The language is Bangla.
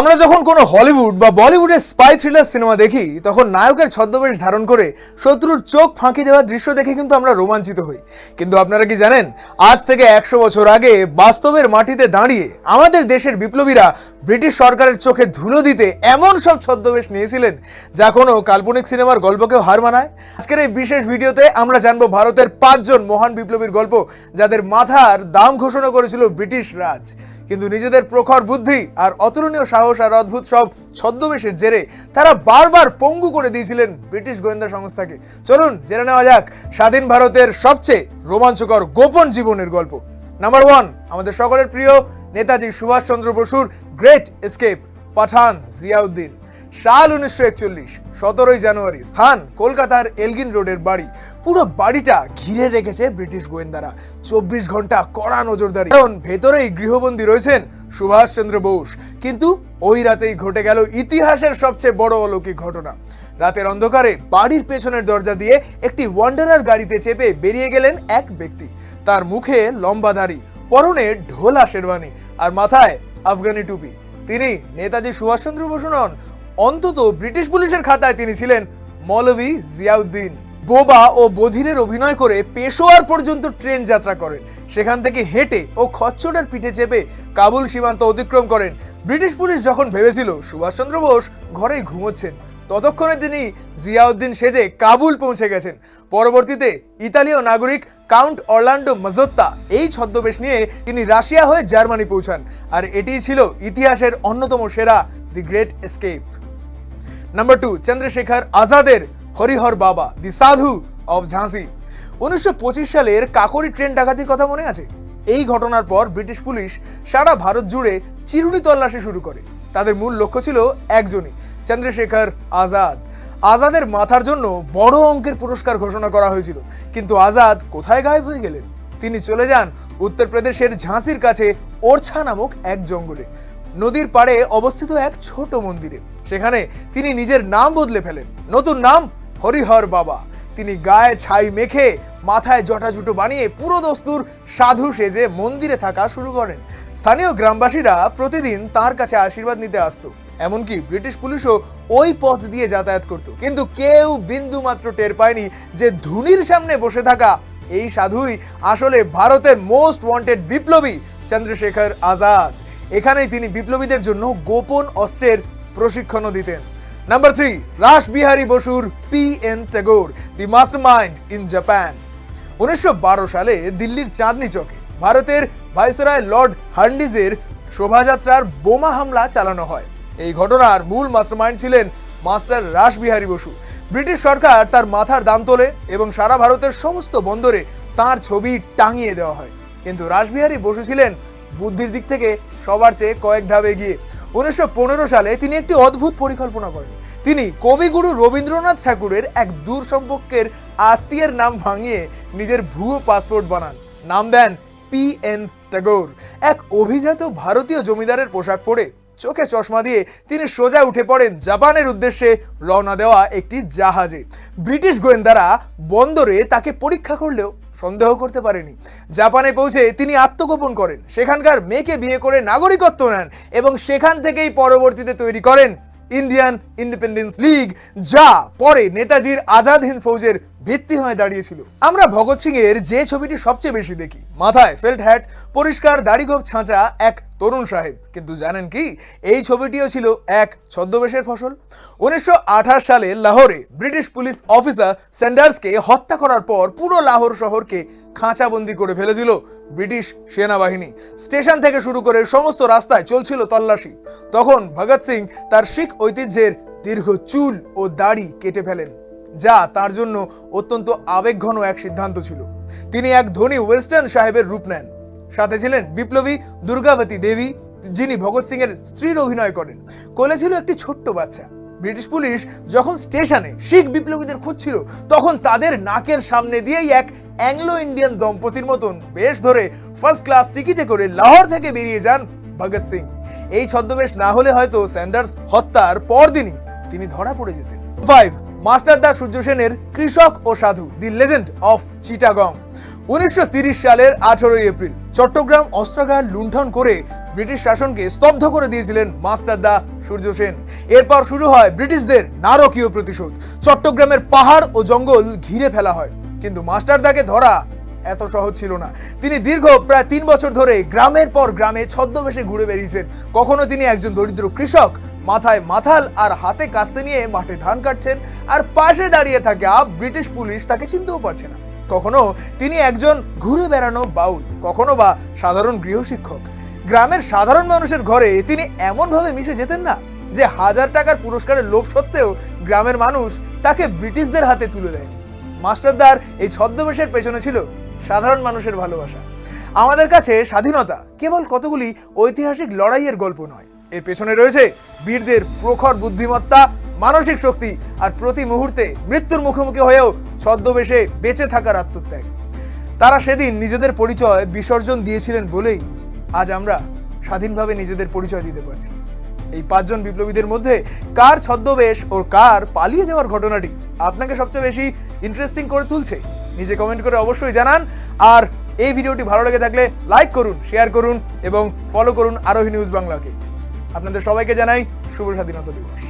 আমরা যখন কোনো হলিউড বা বলিউডের স্পাই থ্রিলার সিনেমা দেখি তখন নায়কের ছদ্মবেশ ধারণ করে শত্রুর চোখ ফাঁকি দেওয়ার দৃশ্য দেখে কিন্তু আমরা রোমাঞ্চিত হই। কিন্তু আপনারা কি জানেন, আজ থেকে 100 বছর আগে বাস্তবের মাটিতে দাঁড়িয়ে আমাদের দেশের বিপ্লবীরা ব্রিটিশ সরকারের চোখে ধুলো দিতে এমন সব ছদ্মবেশ নিয়েছিলেন যা কোনো কাল্পনিক সিনেমার গল্পকেও হার মানায়। আজকের এই বিশেষ ভিডিওতে আমরা জানবো ভারতের 5 জন মহান বিপ্লবীর গল্প যাদের মাথার দাম ঘোষণা করেছিল ব্রিটিশ রাজ, কিন্তু নিজেদের প্রখর বুদ্ধি আর অতুলনীয় সাহস আর অদ্ভুত সব ছদ্মবেশের জেরে তারা বারবার পঙ্গু করে দিয়েছিলেন ব্রিটিশ গোয়েন্দা সংস্থাকে। চলুন জেনে নেওয়া যাক স্বাধীন ভারতের সবচেয়ে রোমাঞ্চকর গোপন জীবনের গল্প। নাম্বার 1, আমাদের সকলের প্রিয় নেতাজি সুভাষচন্দ্র বসুর গ্রেট এস্কেপ, পাঠান জিয়াউদ্দিন। সাল 1941, 17 জানুয়ারি, স্থান কলকাতার এলগিন রোডের বাড়ি। পুরো বাড়িটা ঘিরে রেখেছে ব্রিটিশ গোয়েন্দারা, 24 ঘন্টা কড়া নজরদারি, কারণ ভেতরেই গৃহবন্দী রয়েছেন সুভাষচন্দ্র বোস। কিন্তু ওই রাতেই ঘটে গেল ইতিহাসের সবচেয়ে বড় অলৌকিক ঘটনা। রাতের অন্ধকারে বাড়ির পেছনের দরজা দিয়ে একটি ওয়ান্ডারার গাড়িতে চেপে বেরিয়ে গেলেন এক ব্যক্তি। তার মুখে লম্বা দাড়ি, পরনে ঢোলা শেরওয়ানি আর মাথায় আফগানি টুপি। তিনি নেতাজি সুভাষচন্দ্র বসু নন, অন্তত ব্রিটিশ পুলিশের খাতায় তিনি ছিলেন মৌলভী জিয়াউদ্দিন। বোবা ও বধিরের অভিনয় করে পেশোয়ার পর্যন্ত ট্রেন যাত্রা করেন, সেখান থেকে হেঁটে ও খচ্চরের পিঠে চেপে কাবুল সীমান্ত অতিক্রম করেন। ব্রিটিশ পুলিশ যখন ভেবেছিল সুভাষচন্দ্র বোস ঘরেই ঘুমোচ্ছেন, ততক্ষণে তিনি জিয়াউদ্দিন সেজে কাবুল পৌঁছে গেছেন। পরবর্তীতে ইতালীয় নাগরিক কাউন্ট অরল্যান্ডো মাজোত্তা এই ছদ্মবেশ নিয়ে তিনি রাশিয়া হয়ে জার্মানি পৌঁছান, আর এটিই ছিল ইতিহাসের অন্যতম সেরা the great escape. Number 2, Chandrashekhar আজাদের হরিহর বাবা, দি সাধু অফ ঝাঁসি। 1925 সালের কাকরি ট্রেন ডাকাতির কথা মনে আছে? এই ঘটনার পর ব্রিটিশ পুলিশ সারা ভারত জুড়ে চিরুনি তল্লাশি শুরু করে। তাদের মূল লক্ষ্য ছিল একজনই, চন্দ্রশেখর আজাদ। আজাদের মাথার জন্য বড় অঙ্কের পুরস্কার ঘোষণা করা হয়েছিল, কিন্তু আজাদ কোথায় গায়েব হয়ে গেলেন? তিনি চলে যান উত্তরপ্রদেশের ঝাঁসির কাছে ওরছা নামক এক জঙ্গলে, নদীর পাড়ে অবস্থিত এক ছোট মন্দিরে। সেখানে তিনি নিজের নাম বদলে ফেলেন, নতুন নাম হরিহর বাবা। তিনি গায়ে ছাই মেখে মাথায় জটাজুটো বানিয়ে পুরো দস্তুর সাধু সেজে মন্দিরে থাকা শুরু করেন। স্থানীয় গ্রামবাসীরা প্রতিদিন তার কাছে আশীর্বাদ নিতে আসতো, এমনকি ব্রিটিশ পুলিশও ওই পথ দিয়ে যাতায়াত করত। কিন্তু কেউ বিন্দু মাত্র টের পায়নি যে ধুনির সামনে বসে থাকা এই সাধুই আসলে ভারতের মোস্ট ওয়ান্টেড বিপ্লবী চন্দ্রশেখর আজাদ। এখানেই তিনি বিপ্লবীদের জন্য গোপন অস্ত্রের প্রশিক্ষণও দিতেন। নাম্বার 3, রাসবিহারী বসুর P.N. Tagore, the mastermind in Japan. 1912 সালে দিল্লির চাঁদনি চকে ভারতের ভাইসরয় লর্ড হার্ডিঞ্জের শোভাযাত্রার বোমা হামলা চালানো হয়। এই ঘটনার মূল মাস্টারমাইন্ড ছিলেন মাস্টার রাসবিহারী বসু। ব্রিটিশ সরকার তার মাথার দাম তোলে এবং সারা ভারতের সমস্ত বন্দরে তার ছবি টাঙিয়ে দেওয়া হয়। কিন্তু রাসবিহারী বসু ছিলেন বুদ্ধির দিক থেকে সবার চেয়ে কয়েক ধাপ এগিয়ে। 1915 সালে তিনি একটি অদ্ভুত পরিকল্পনা করেন। তিনি কবিগুরু রবীন্দ্রনাথ ঠাকুরের এক দূর সম্পর্কের আত্মীয়ের নাম ভাঙিয়ে নিজের ভুয়ো পাসপোর্ট বানান, নাম দেন P.N. ট্যাগোর। এক অভিজাত ভারতীয় জমিদারের পোশাক পরে চোখে চশমা দিয়ে তিনি সোজা উঠে পড়েন জাপানের উদ্দেশ্যে রওনা দেওয়া একটি জাহাজে। ব্রিটিশ গোয়েন্দারা বন্দরে তাকে পরীক্ষা করলেও সন্দেহ করতে পারেনি। জাপানে পৌঁছে তিনি আত্মগোপন করেন, সেখানকার মেয়েকে বিয়ে করে নাগরিকত্ব নেন এবং সেখান থেকেই পরবর্তীতে তৈরি করেন ইন্ডিয়ান ইন্ডিপেন্ডেন্স লীগ, যা পরে নেতাজির আজাদ হিন্দ ফৌজের ভিত্তি হয়ে দাঁড়িয়েছিল। আমরা ভগৎ সিং এর যে ছবিটি সবচেয়ে বেশি দেখি, মাথায় ফেল্ট হ্যাট, পরিষ্কার দাড়িগোঁফ ছাঁচা এক তরুণ সাহেব, কিন্তু জানেন কি এই ছবিটিও ছিল এক ছদ্মবেশের ফসল। 1928 সালে লাহোরে ব্রিটিশ পুলিশ অফিসার স্যান্ডার্সকে হত্যা করার পর পুরো লাহোর শহরকে খাঁচাবন্দি করে ফেলেছিল ব্রিটিশ সেনাবাহিনী। স্টেশন থেকে শুরু করে সমস্ত রাস্তায় চলছিল তল্লাশি। তখন ভগৎ সিং তার শিখ ঐতিহ্যের দীর্ঘ চুল ও দাড়ি কেটে ফেলেন, যা তার জন্য অত্যন্ত আবেগঘন এক সিদ্ধান্ত ছিল। তিনি এক ধনী ওয়েস্টার্ন সাহেবের রূপ নেন। সাথে ছিলেন বিপ্লবী দুর্গাবতী দেবী, যিনি ভগৎ সিং এর স্ত্রীর অভিনয় করেন। কোলে ছিল একটি ছোট্ট বাচ্চা। ব্রিটিশ পুলিশ যখন স্টেশনে শিখ বিপ্লবীদের খুঁজছিল, তখন তাদের নাকের সামনে দিয়েই এক অ্যাংলো ইন্ডিয়ান দম্পতির মতন বেশ ধরে ফার্স্ট ক্লাস টিকিটে করে লাহোর থেকে বেরিয়ে যান ভগৎ সিং। এই ছদ্মবেশ না হলে হয়তো স্যান্ডার্স হত্যার পরদিনই তিনি ধরা পড়ে যেতেন। 5, মাস্টারদা সূর্য সেনের কৃষক ও সাধু, দি লেজেন্ড অফ চিটাগং। 1930 সালের 18 এপ্রিল চট্টগ্রাম অস্ত্রাগার লুণ্ঠন করে ব্রিটিশ শাসনকে স্তব্ধ করে দিয়েছিলেন মাস্টারদা সূর্য সেন। এরপর শুরু হয় ব্রিটিশদের নারকীয় প্রতিশোধ। চট্টগ্রামের পাহাড় ও জঙ্গল ঘিরে ফেলা হয়, কিন্তু মাস্টারদাকে ধরা এত সহজ ছিল না। তিনি দীর্ঘ প্রায় 3 বছর ধরে গ্রামের পর গ্রামে ছদ্মবেশে ঘুরে বেরিয়েছেন। কখনো তিনি একজন দরিদ্র কৃষক, মাথায় মাথাল আর হাতে কাস্তে নিয়ে মাঠে ধান কাটছেন, আর পাশে দাঁড়িয়ে থাকা ব্রিটিশ পুলিশ তাকে চিনতেও পারছে না। কখনো তিনি একজন ঘুরে বেড়ানো বাউল, কখনো বা সাধারণ গৃহশিক্ষক। গ্রামের সাধারণ মানুষের ঘরে তিনি এমনভাবে মিশে যেতেন না যে 1000 টাকার পুরস্কারের লোভ সত্ত্বেও গ্রামের মানুষ তাকে ব্রিটিশদের হাতে তুলে দেয়নি। মাস্টারদার এই ছদ্মবেশের পেছনে ছিল সাধারণ মানুষের ভালোবাসা। আমাদের কাছে স্বাধীনতা কেবল কতগুলি ঐতিহাসিক লড়াইয়ের গল্প নয়, এর পেছনে রয়েছে বীরদের প্রখর বুদ্ধিমত্তা, মানসিক শক্তি আর প্রতি মুহূর্তে মৃত্যুর মুখোমুখি হয়েও ছদ্মবেশে বেঁচে থাকার আত্মত্যাগ। তারা সেদিন নিজেদের পরিচয় বিসর্জন দিয়েছিলেন বলেই আজ আমরা স্বাধীনভাবে নিজেদের পরিচয় দিতে পারছি। এই 5 জন বিপ্লবীদের মধ্যে কার ছদ্মবেশ ও কার পালিয়ে যাওয়ার ঘটনাটি আপনাকে সবচেয়ে বেশি ইন্টারেস্টিং করে তুলছে? নিজে কমেন্ট করে অবশ্যই জানান। আর এই ভিডিওটি ভালো লেগে থাকলে লাইক করুন, শেয়ার করুন এবং ফলো করুন আরোহী নিউজ বাংলাকে। আপনাদের সবাইকে জানাই শুভ স্বাধীনতা দিবস।